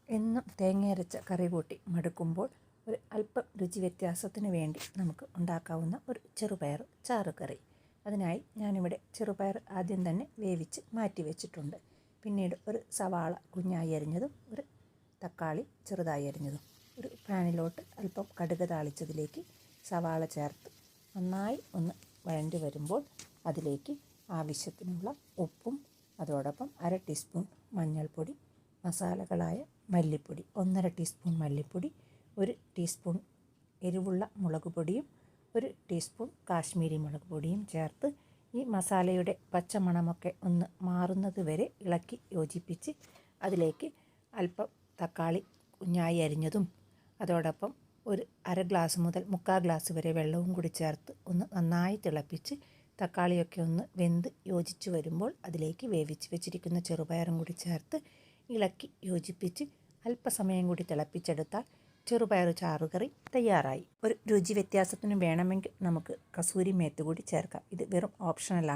എന്നും തേങ്ങയരച്ച കറി കൂട്ടി മടുക്കുമ്പോൾ ഒരു അല്പം രുചി വ്യത്യാസത്തിന് വേണ്ടി നമുക്ക് ഉണ്ടാക്കാവുന്ന ഒരു ചെറുപയർ ചാറ് കറി. അതിനായി ഞാനിവിടെ ചെറുപയർ ആദ്യം തന്നെ വേവിച്ച് മാറ്റി വെച്ചിട്ടുണ്ട്. പിന്നീട് ഒരു സവാള കുഞ്ഞായി അരിഞ്ഞതും ഒരു തക്കാളി ചെറുതായി അരിഞ്ഞതും ഒരു പാനിലോട്ട് അല്പം കടുക് താളിച്ചതിലേക്ക് സവാള ചേർത്ത് നന്നായി ഒന്ന് വഴണ്ടി വരുമ്പോൾ അതിലേക്ക് ആവശ്യത്തിനുള്ള ഉപ്പും അതോടൊപ്പം 1/2 ടീസ്പൂൺ മഞ്ഞൾപ്പൊടി, മസാലകളായ മല്ലിപ്പൊടി 1/2 ടീസ്പൂൺ മല്ലിപ്പൊടി, 1 ടീസ്പൂൺ എരിവുള്ള മുളക് പൊടിയും 1 ടീസ്പൂൺ കാശ്മീരി മുളക് പൊടിയും ചേർത്ത് ഈ മസാലയുടെ പച്ചമണമൊക്കെ ഒന്ന് മാറുന്നത് വരെ ഇളക്കി യോജിപ്പിച്ച് അതിലേക്ക് അല്പം തക്കാളി കുഞ്ഞായി അരിഞ്ഞതും അതോടൊപ്പം ഒരു 1/2 ഗ്ലാസ് മുതൽ 3/4 ഗ്ലാസ് വരെ വെള്ളവും കൂടി ചേർത്ത് ഒന്ന് നന്നായി തിളപ്പിച്ച് തക്കാളിയൊക്കെ ഒന്ന് വെന്ത് യോജിച്ച് വരുമ്പോൾ അതിലേക്ക് വേവിച്ച് വെച്ചിരിക്കുന്ന ചെറുപയറും കൂടി ചേർത്ത് ഇളക്കി യോജിപ്പിച്ച് അല്പസമയം കൂടി തിളപ്പിച്ചെടുത്താൽ ചെറുപയർ ചാറുകറി തയ്യാറായി. ഒരു രുചി വ്യത്യാസത്തിന് വേണമെങ്കിൽ നമുക്ക് കസൂരി മേത്ത് കൂടി ചേർക്കാം. ഇത് വെറും ഓപ്ഷണലാണ്.